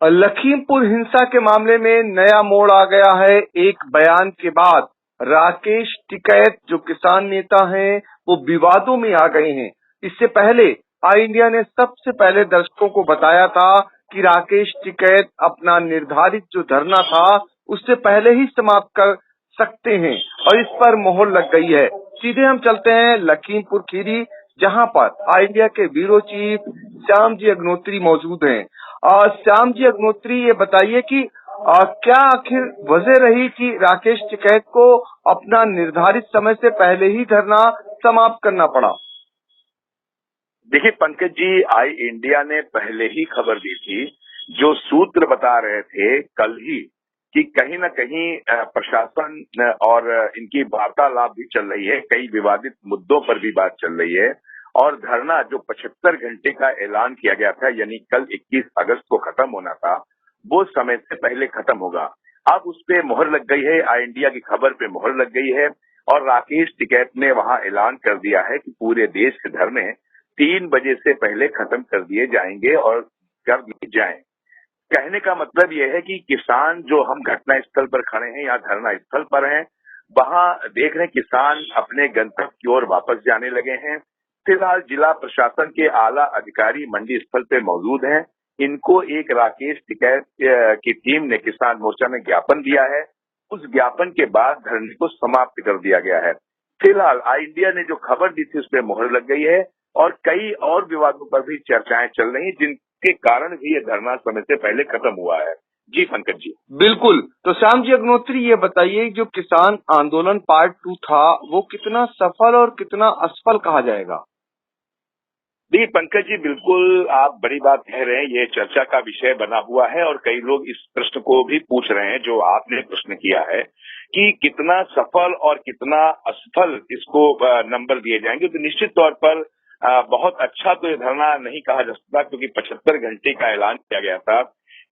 लखीमपुर हिंसा के मामले में नया मोड़ आ गया है। एक बयान के बाद राकेश टिकैत जो किसान नेता हैं वो विवादों में आ गए हैं। इससे पहले आई इंडिया ने सबसे पहले दर्शकों को बताया था कि राकेश टिकैत अपना निर्धारित जो धरना था उससे पहले ही समाप्त कर सकते हैं और इस पर मोहर लग गई है। सीधे हम चलते हैं लखीमपुर खीरी, जहां पर आई इंडिया के ब्यूरो चीफ श्याम जी अग्नोत्री मौजूद हैं। श्याम जी अग्नोत्री, ये बताइए कि क्या आखिर वजह रही कि राकेश टिकैत को अपना निर्धारित समय से पहले ही धरना समाप्त करना पड़ा? देखिए पंकज जी, आई इंडिया ने पहले ही खबर दी थी, जो सूत्र बता रहे थे कल ही कि कहीं न कहीं प्रशासन और इनकी वार्तालाप भी चल रही है, कई विवादित मुद्दों पर भी बात चल रही है और धरना जो 75 घंटे का ऐलान किया गया था, यानी कल 21 अगस्त को खत्म होना था, वो समय से पहले खत्म होगा। अब उस पे मोहर लग गई है, आई इंडिया की खबर पे मोहर लग गई है और राकेश टिकैत ने वहां ऐलान कर दिया है कि पूरे देश के धरने 3 बजे से पहले खत्म कर दिए जाएंगे और कर दिए जाएं। कहने का मतलब यह है कि किसान जो हम घटना स्थल पर खड़े हैं या धरना स्थल पर हैं, वहां देख रहे हैं किसान अपने गंतव्य की ओर वापस जाने लगे हैं। फिलहाल जिला प्रशासन के आला अधिकारी मंडी स्थल पे मौजूद हैं। इनको एक राकेश टिकैत की टीम ने किसान मोर्चा में ज्ञापन दिया है। उस ज्ञापन के बाद धरने को समाप्त कर दिया गया है। फिलहाल आई इंडिया ने जो खबर दी थी उस पर मोहर लग गई है और कई और विवादों पर भी चर्चाएं चल रही, जिनके कारण भी ये धरना समय से पहले खत्म हुआ है। जी पंकज जी। बिल्कुल। तो श्याम जी अग्नोत्री, ये बताइए जो किसान आंदोलन पार्ट 2 था वो कितना सफल और कितना असफल कहा जाएगा? जी पंकज जी, बिल्कुल आप बड़ी बात कह रहे हैं। ये चर्चा का विषय बना हुआ है और कई लोग इस प्रश्न को भी पूछ रहे हैं जो आपने प्रश्न किया है कि कितना सफल और कितना असफल इसको नंबर दिए जाएंगे। तो निश्चित तौर पर बहुत अच्छा तो ये धरना नहीं कहा जा सकता, क्योंकि 75 घंटे का ऐलान किया गया था।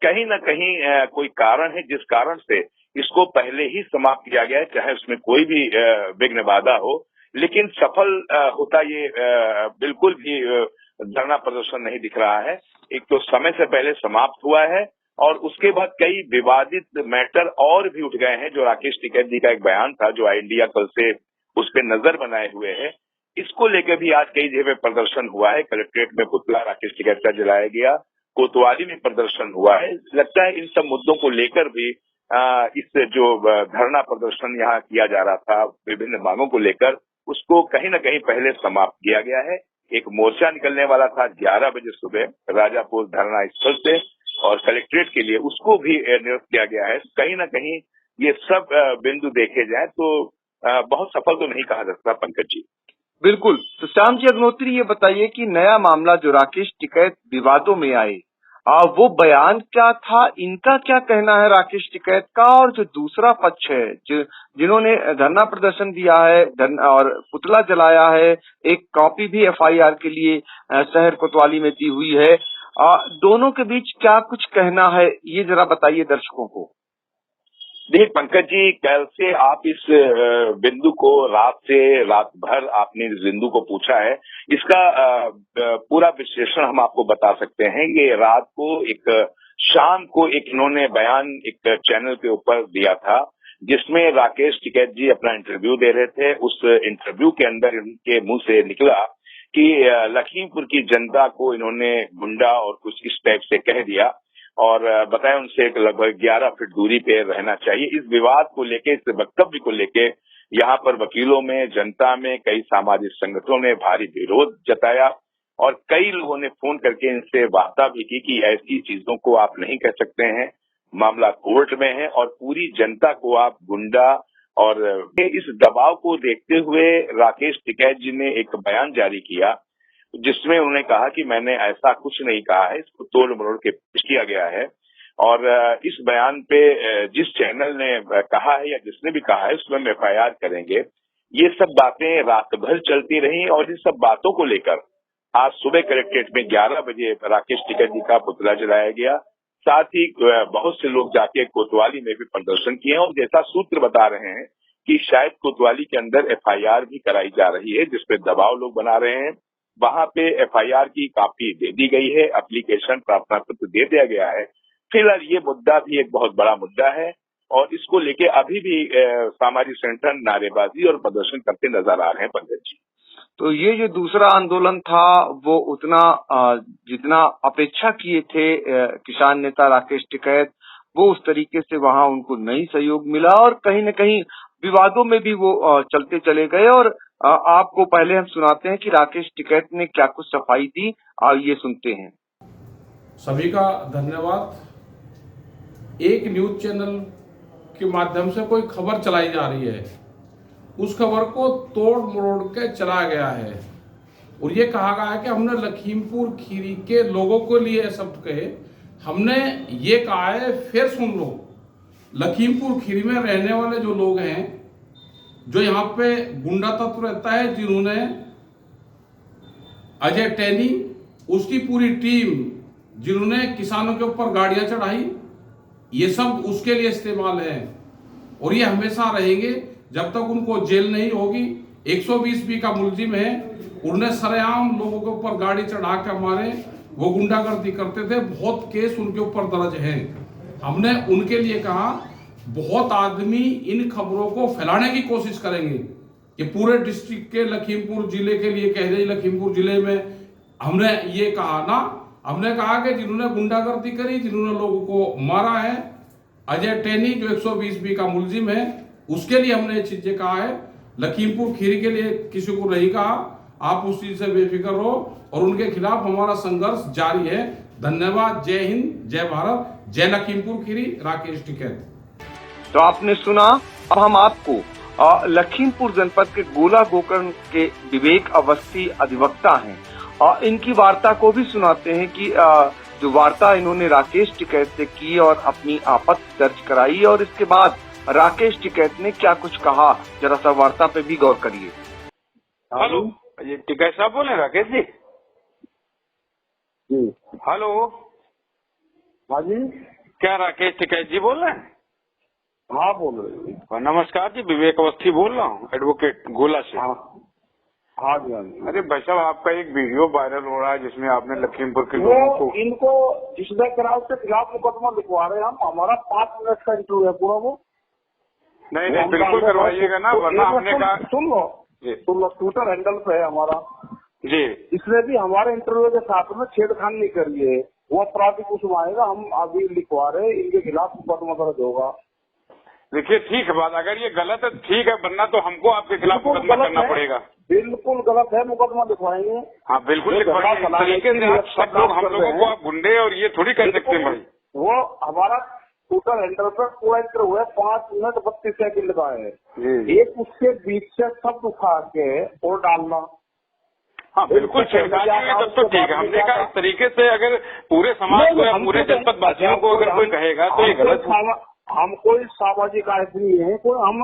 कहीं न कहीं कोई कारण है जिस कारण से इसको पहले ही समाप्त किया गया है, चाहे उसमें कोई भी विघ्न बाधा हो। लेकिन सफल होता ये बिल्कुल भी धरना प्रदर्शन नहीं दिख रहा है। एक तो समय से पहले समाप्त हुआ है और उसके बाद कई विवादित मैटर और भी उठ गए हैं। जो राकेश टिकैत जी का एक बयान था, जो आई इंडिया कल से उस पर नजर बनाए हुए है, इसको लेकर भी आज कई जगह प्रदर्शन हुआ है। कलेक्ट्रेट में पुतला राकेश टिकैत का जलाया गया, कोतवाली में प्रदर्शन हुआ है। लगता है इन सब मुद्दों को लेकर भी इस जो धरना प्रदर्शन यहाँ किया जा रहा था विभिन्न मांगों को लेकर, उसको कहीं न कहीं पहले समाप्त किया गया है। एक मोर्चा निकलने वाला था 11 बजे सुबह राजापुर धरना स्थल से और कलेक्ट्रेट के लिए, उसको भी निरस्त किया गया है। कहीं न कहीं ये सब बिंदु देखे जाए तो बहुत सफल तो नहीं कहा जा सकता पंकज जी। बिल्कुल। तो श्याम जी अग्नोत्री, ये बताइए कि नया मामला जो राकेश टिकैत विवादों में आए, वो बयान क्या था, इनका क्या कहना है राकेश टिकैत का, और जो दूसरा पक्ष है जिन्होंने धरना प्रदर्शन दिया है और पुतला जलाया है, एक कॉपी भी एफआईआर के लिए शहर कोतवाली में दी हुई है, दोनों के बीच क्या कुछ कहना है, ये जरा बताइए दर्शकों को। देखिए पंकज जी, कल से आप इस बिंदु को रात भर आपने इस बिंदु को पूछा है। इसका पूरा विश्लेषण हम आपको बता सकते हैं। ये रात को शाम को इन्होंने बयान एक चैनल के ऊपर दिया था, जिसमें राकेश टिकैत जी अपना इंटरव्यू दे रहे थे। उस इंटरव्यू के अंदर इनके मुंह से निकला कि लखीमपुर की जनता को इन्होंने गुंडा और कुछ इस टाइप से कह दिया और बताया उनसे लगभग 11 फीट दूरी पे रहना चाहिए। इस विवाद को लेके, इस वक्तव्य को लेके यहाँ पर वकीलों में, जनता में, कई सामाजिक संगठनों ने भारी विरोध जताया और कई लोगों ने फोन करके इनसे वार्ता भी की कि ऐसी चीजों को आप नहीं कह सकते हैं, मामला कोर्ट में है और पूरी जनता को आप गुंडा। और इस दबाव को देखते हुए राकेश टिकैत जी ने एक बयान जारी किया, जिसमें उन्होंने कहा कि मैंने ऐसा कुछ नहीं कहा है, इसको तोड़ मरोड़ के पेश किया गया है। और इस बयान पे जिस चैनल ने कहा है या जिसने भी कहा है उसमें हम एफआईआर करेंगे। ये सब बातें रात भर चलती रही और इन सब बातों को लेकर आज सुबह कलेक्ट्रेट में 11 बजे राकेश टिकैत जी का पुतला जलाया गया। साथ ही बहुत से लोग जाके कोतवाली में भी प्रदर्शन किए और जैसा सूत्र बता रहे हैं कि शायद कोतवाली के अंदर एफआईआर भी कराई जा रही है, जिसपे दबाव लोग बना रहे हैं। वहां पे एफआईआर की कॉपी दे दी गई है, एप्लीकेशन प्रार्थना पत्र दे दिया गया है। फिलहाल ये मुद्दा भी एक बहुत बड़ा मुद्दा है और इसको लेके अभी भी सामाजिक संगठन नारेबाजी और प्रदर्शन करते नजर आ रहे हैं पंकज जी। तो ये जो दूसरा आंदोलन था वो उतना जितना अपेक्षा किए थे किसान नेता राकेश टिकैत, वो उस तरीके से वहां उनको नहीं सहयोग मिला और कहीं न कहीं विवादों में भी वो चलते चले गए। और आपको पहले हम सुनाते हैं कि राकेश टिकैत ने क्या कुछ सफाई दी, ये सुनते हैं। सभी का धन्यवाद। एक न्यूज चैनल के माध्यम से कोई खबर चलाई जा रही है, उस खबर को तोड़ मरोड़ के चला गया है और ये कहा गया है कि हमने लखीमपुर खीरी के लोगों के लिए शब्द कहे। हमने ये कहा है, फिर सुन लो, लखीमपुर खीरी में रहने वाले जो लोग हैं, जो यहाँ पे गुंडा तत्व रहता है, जिन्होंने अजय टैनी, उसकी पूरी टीम, जिन्होंने किसानों के ऊपर गाड़ियां चढ़ाई, ये सब उसके लिए इस्तेमाल है और ये हमेशा रहेंगे जब तक उनको जेल नहीं होगी। 120B का मुलजिम है, उन्होंने सरेआम लोगों के ऊपर गाड़ी चढ़ा के मारे, वो गुंडागर्दी करते थे, बहुत केस उनके ऊपर दर्ज हैं। हमने उनके लिए कहा, बहुत आदमी इन खबरों को फैलाने की कोशिश करेंगे कि पूरे डिस्ट्रिक्ट के लखीमपुर जिले के लिए कह रहे, लखीमपुर जिले में हमने ये कहा ना, हमने कहा कि जिन्होंने गुंडागर्दी करी, जिन्होंने लोगों को मारा है, अजय टैनी जो 120B का मुलजिम है, उसके लिए हमने ये चीजें कहा है। लखीमपुर खीरी के लिए किसी को नहीं कहा। आप उस चीज से बेफिक्र रहो और उनके खिलाफ हमारा संघर्ष जारी है। धन्यवाद। जय हिंद, जय भारत, जय लखीमपुर खीरी। राकेश टिकैत। तो आपने सुना। अब हम आपको लखीमपुर जनपद के गोला गोकर्ण के विवेक अवस्थी अधिवक्ता हैं, इनकी वार्ता को भी सुनाते हैं कि जो वार्ता इन्होंने राकेश टिकैत से की और अपनी आपत्ति दर्ज कराई, और इसके बाद राकेश टिकैत ने क्या कुछ कहा, जरा सा वार्ता पे भी गौर करिए। हेलो, ये टिकैत साहब बोल रहे हैं? राकेश जी जी। हेलो, हाँ जी, क्या राकेश टिकैत जी बोल रहे हैं? हाँ बोल रहे हैं। नमस्कार जी, विवेक अवस्थी बोल रहा हूँ, एडवोकेट गोला से। हाँ हाँ जी, हाँ जी। अरे भाई साहब, आपका एक वीडियो वायरल हो रहा है जिसमें आपने लखीमपुर के वो लोगों को, इनको जिसने करार के खिलाफ मुकदमा लिखवा रहे हैं हम। हमारा 5 मिनट का इंटरव्यू है पूरा। वो नहीं नहीं बिल्कुल करवाइएगा ना, वरना हमने कहा। सुन लो, ट्विटर हैंडल पे है हमारा जी। इसने भी हमारे इंटरव्यू के साथ में छेड़खानी करी है। वो आपराधिक उसमें आएगा, हम अभी लिखवा रहे हैं, इनके खिलाफ मुकदमा दर्ज होगा। देखिए ठीक है बात, अगर ये गलत है ठीक है, वरना तो हमको आपके खिलाफ मुकदमा करना पड़ेगा। बिल्कुल गलत है, मुकदमा लिखवाएंगे। हाँ बिल्कुल लिखवाएंगे। इस तरीके से आप सब लोग, हम लोगों को आप गुंडे और ये थोड़ी कह सकते हैं भाई। वो हमारा ट्विटर हैंडल पर पूरा इंटरव्यू है, 5 मिनट 32 सेकंड का है। एक उसके बीच से शब्द उठा के और डालना। हाँ बिल्कुल छेड़खानी हुई तब तो ठीक है। हमने कहा इस तरीके से अगर पूरे समाज को या पूरे जनपद वासियों को अगर कोई कहेगा तो ये गलत है। हम कोई सामाजिक आदमी है, कोई हम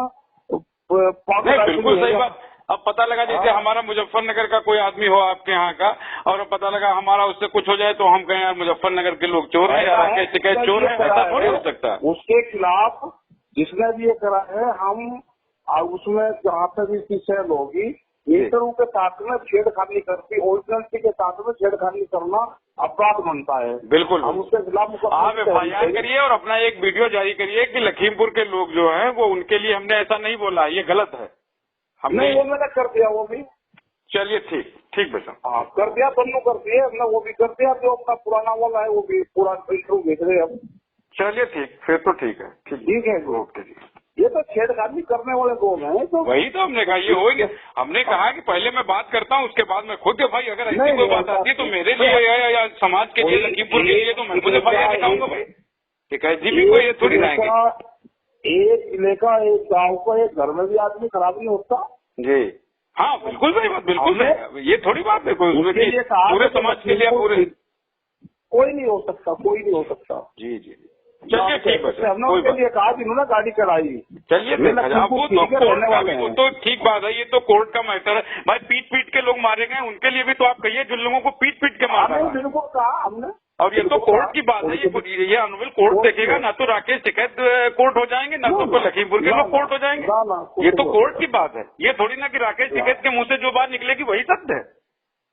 नहीं, बिल्कुल सही बात। अब पता लगा जैसे हमारा मुजफ्फरनगर का कोई आदमी हो आपके यहाँ का, और पता लगा हमारा उससे कुछ हो जाए तो हम कहें यार मुजफ्फरनगर के लोग चोर हैं या राकेश टिकैत चोर है, ऐसा थोड़ी हो सकता। उसके खिलाफ जिसने भी ये करा है, हम उसमें जहाँ तक इसकी सेल होगी, इंटरव्यू के साथ में छेड़खानी करती, ओरिजिनलिटी के साथ में छेड़खानी करना अपराध बनता है। बिल्कुल, हम उसके खिलाफ आप FIR करिए और अपना एक वीडियो जारी करिए कि लखीमपुर के लोग जो हैं वो, उनके लिए हमने ऐसा नहीं बोला, ये गलत है। हमने वो मैंने कर दिया, वो भी। चलिए ठीक बेटा। हाँ कर दिया, दोनों कर दिए हमने, वो भी कर दिया। जो अपना पुराना वाला है वो भी पूरा इंटरव्यू भेज रहे हम। चलिए ठीक, फिर तो ठीक है। ठीक है, ओके जी। ये तो छेड़खानी करने वाले लोग हैं। तो वही तो हमने कहा ये हो ही नहीं। हमने कहा कि पहले मैं बात करता हूँ, उसके बाद मैं खुद भाई अगर ऐसी कोई बात आती है तो मेरे लिए या समाज के लिए, लखीमपुर के लिए, तो मैं खुद FIR दिखाऊंगा भाई। टिकैत जी भी कोई ये थोड़ी रहेंगे। एक जिले का, एक गाँव का, एक घर में भी आदमी खराब नहीं होता जी। हाँ बिल्कुल सही बात, बिल्कुल सही। ये थोड़ी बात है कोई उसमें कि पूरे समाज के लिए पूरे कोई नहीं हो सकता, कोई नहीं हो सकता। जी जी। चलिए ठीक है, हमने उनके लिए कहा जिन्होंने गाड़ी चढ़ाई। चलिए वो तो ठीक बात है, ये तो कोर्ट का मैटर है भाई। पीट के लोग मारे गए, उनके लिए भी तो आप कहिए जिन लोगों को पीट के मारा है। बिल्कुल कहा हमने, और ये तो कोर्ट की बात है। ये ऑनरेबल कोर्ट देखेगा ना, तो राकेश टिकैत कोर्ट हो जाएंगे, ना तो लखीमपुर के लोग कोर्ट हो जाएंगे। ये तो कोर्ट की बात है, ये थोड़ी ना कि राकेश टिकैत के मुंह से जो बात निकलेगी वही सत्य है।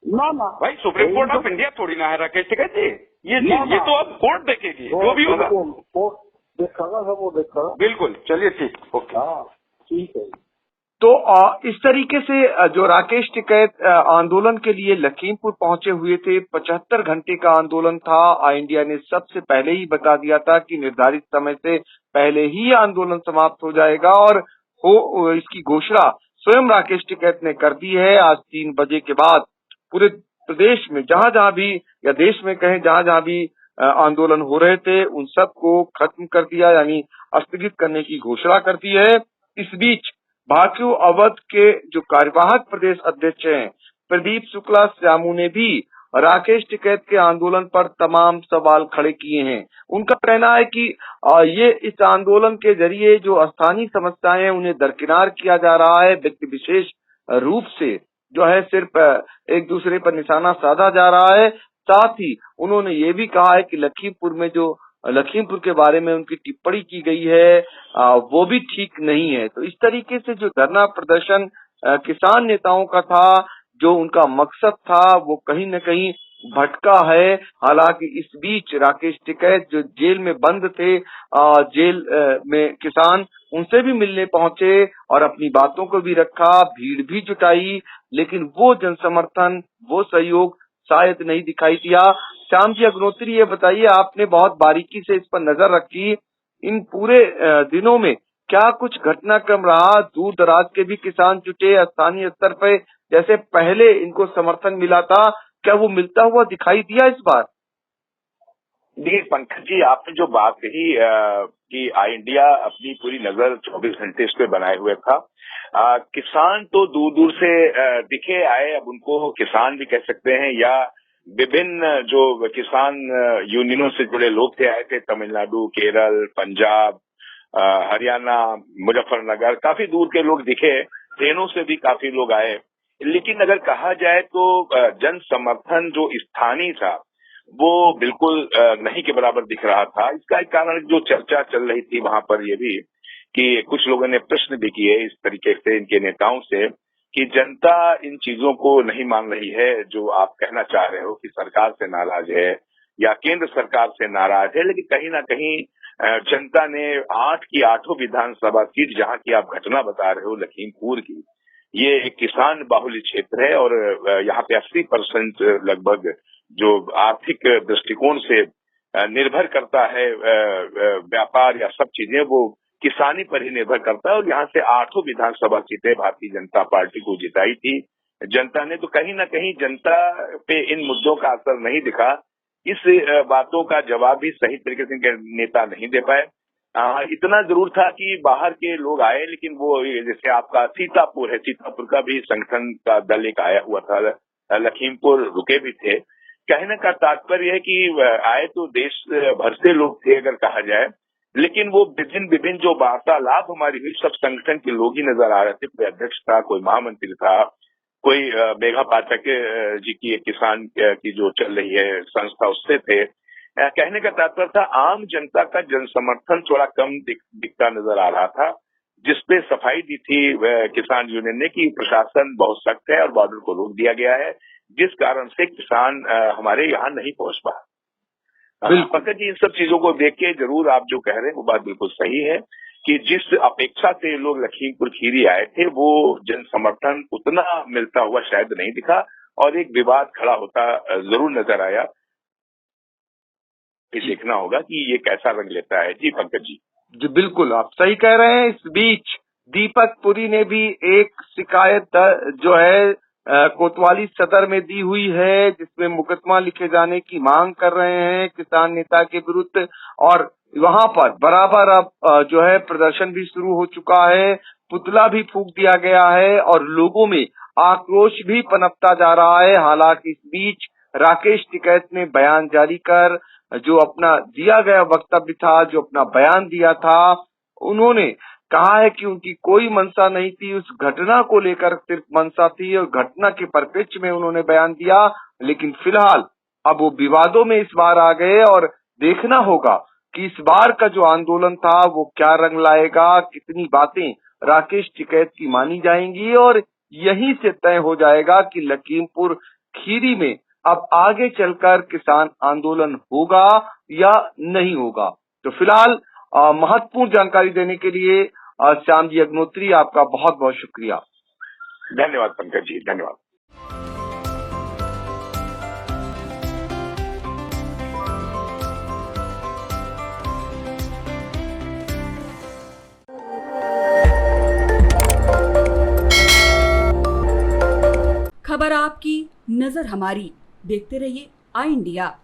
ना ना भाई सुप्रीम कोर्ट ऑफ इंडिया थोड़ी ना है राकेश टिकैत जी, ये ये तो अब कोर्ट देखेगी जो भी होगा। कोर्ट देखेगा, सब वो देखेगा। बिल्कुल, चलिए ठीक, ओके। हाँ ठीक है। तो इस तरीके से जो राकेश टिकैत आंदोलन के लिए लखीमपुर पहुंचे हुए थे, 75 घंटे का आंदोलन था। इंडिया ने सबसे पहले ही बता दिया था कि निर्धारित समय से पहले ही आंदोलन समाप्त हो जाएगा और इसकी घोषणा स्वयं राकेश टिकैत ने कर दी है। आज 3 बजे के बाद पूरे प्रदेश में जहां भी या देश में कहें जहां भी आंदोलन हो रहे थे उन सब को खत्म कर दिया, यानी स्थगित करने की घोषणा कर दी है। इस बीच भाकियू अवध के जो कार्यवाहक प्रदेश अध्यक्ष हैं प्रदीप शुक्ला श्यामू ने भी राकेश टिकैत के आंदोलन पर तमाम सवाल खड़े किए हैं। उनका कहना है कि ये इस आंदोलन के जरिए जो स्थानीय समस्याएं हैं उन्हें दरकिनार किया जा रहा है, व्यक्ति विशेष रूप से जो है सिर्फ एक दूसरे पर निशाना साधा जा रहा है। साथ ही उन्होंने ये भी कहा है कि लखीमपुर के बारे में उनकी टिप्पणी की गई है वो भी ठीक नहीं है। तो इस तरीके से जो धरना प्रदर्शन किसान नेताओं का था, जो उनका मकसद था, वो कहीं न कहीं भटका है। हालांकि इस बीच राकेश टिकैत जो जेल में बंद थे, जेल में किसान उनसे भी मिलने पहुंचे और अपनी बातों को भी रखा, भीड़ भी जुटाई, लेकिन वो जनसमर्थन, वो सहयोग शायद नहीं दिखाई दिया। श्याम जी अग्निहोत्री, ये बताइए, आपने बहुत बारीकी से इस पर नजर रखी, इन पूरे दिनों में क्या कुछ घटनाक्रम रहा? दूर दराज के भी किसान जुटे, स्थानीय स्तर पे जैसे पहले इनको समर्थन मिला था, क्या वो मिलता हुआ दिखाई दिया इस बार? देखिए पंकज जी, आपने जो बात कही कि इंडिया अपनी पूरी नजर 24 घंटे इस पे बनाए हुए था। किसान तो दूर दूर से दिखे आए, अब उनको किसान भी कह सकते हैं, या विभिन्न जो किसान यूनियनों से जुड़े लोग थे, आए थे तमिलनाडु, केरल, पंजाब, हरियाणा, मुजफ्फरनगर, काफी दूर के लोग दिखे, ट्रेनों से भी काफी लोग आए। लेकिन अगर कहा जाए तो जन समर्थन जो स्थानीय था वो बिल्कुल नहीं के बराबर दिख रहा था। इसका एक कारण जो चर्चा चल रही थी वहां पर ये भी कि कुछ लोगों ने प्रश्न भी किए इस तरीके से इनके नेताओं से कि जनता इन चीजों को नहीं मान रही है जो आप कहना चाह रहे हो कि सरकार से नाराज है या केंद्र सरकार से नाराज है, लेकिन कहीं ना कहीं जनता ने 8 की 8 विधानसभा सीट जहां की आप घटना बता रहे हो लखीमपुर की, ये एक किसान बाहुल्य क्षेत्र है और यहाँ पे 80% लगभग जो आर्थिक दृष्टिकोण से निर्भर करता है व्यापार या सब चीजें, वो किसानी पर ही निर्भर करता है। और यहाँ से 8 विधानसभा सीटें भारतीय जनता पार्टी को जिताई थी जनता ने। तो कहीं ना कहीं जनता पे इन मुद्दों का असर नहीं दिखा। इस बातों का जवाब भी सही तरीके से इनके नेता नहीं दे पाए। इतना जरूर था कि बाहर के लोग आए, लेकिन वो जैसे आपका सीतापुर है, सीतापुर का भी संगठन का दल एक आया हुआ था, लखीमपुर रुके भी थे। कहने का तात्पर्य है कि आए तो देश भर से लोग थे अगर कहा जाए, लेकिन वो विभिन्न जो वार्तालाप हमारी हुई सब संगठन के लोग ही नजर आ रहे थे। कोई अध्यक्ष था, कोई महामंत्री था, कोई मेघा पाठक जी की एक किसान की जो चल रही है संस्था उससे थे। कहने का तात्पर्य था आम जनता का जन समर्थन थोड़ा कम दिखता नजर आ रहा था, जिसपे सफाई दी थी किसान यूनियन ने कि प्रशासन बहुत सख्त है और बॉर्डर को रोक दिया गया है, जिस कारण से किसान हमारे यहाँ नहीं पहुंच पा। पंकज जी, इन सब चीजों को देख के जरूर आप जो कह रहे हैं वो बात बिल्कुल सही है कि जिस अपेक्षा से लोग लखीमपुर खीरी आए थे वो जन समर्थन उतना मिलता हुआ शायद नहीं दिखा और एक विवाद खड़ा होता जरूर नजर आया। देखना होगा कि ये कैसा रंग लेता है। जी पंकज जी बिल्कुल आप सही कह रहे हैं। इस बीच दीपक पुरी ने भी एक शिकायत जो है कोतवाली सदर में दी हुई है, जिसमें मुकदमा लिखे जाने की मांग कर रहे हैं किसान नेता के विरुद्ध। और वहां पर बराबर अब जो है प्रदर्शन भी शुरू हो चुका है, पुतला भी फूंक दिया गया है और लोगों में आक्रोश भी पनपता जा रहा है। हालांकि इस बीच राकेश टिकैत ने बयान जारी कर जो अपना दिया गया वक्तव्य था, जो अपना बयान दिया था, उन्होंने कहा है कि उनकी कोई मंशा नहीं थी, उस घटना को लेकर सिर्फ मंशा थी और घटना के परिप्रेक्ष्य में उन्होंने बयान दिया। लेकिन फिलहाल अब वो विवादों में इस बार आ गए और देखना होगा कि इस बार का जो आंदोलन था वो क्या रंग लाएगा, कितनी बातें राकेश टिकैत की मानी जाएंगी और यहीं से तय हो जाएगा कि लखीमपुर खीरी में अब आगे चलकर किसान आंदोलन होगा या नहीं होगा। तो फिलहाल महत्वपूर्ण जानकारी देने के लिए श्याम जी अग्नोत्री, आपका बहुत बहुत शुक्रिया। धन्यवाद पंकज जी, धन्यवाद। खबर आपकी, नजर हमारी। देखते रहिए आई इंडिया।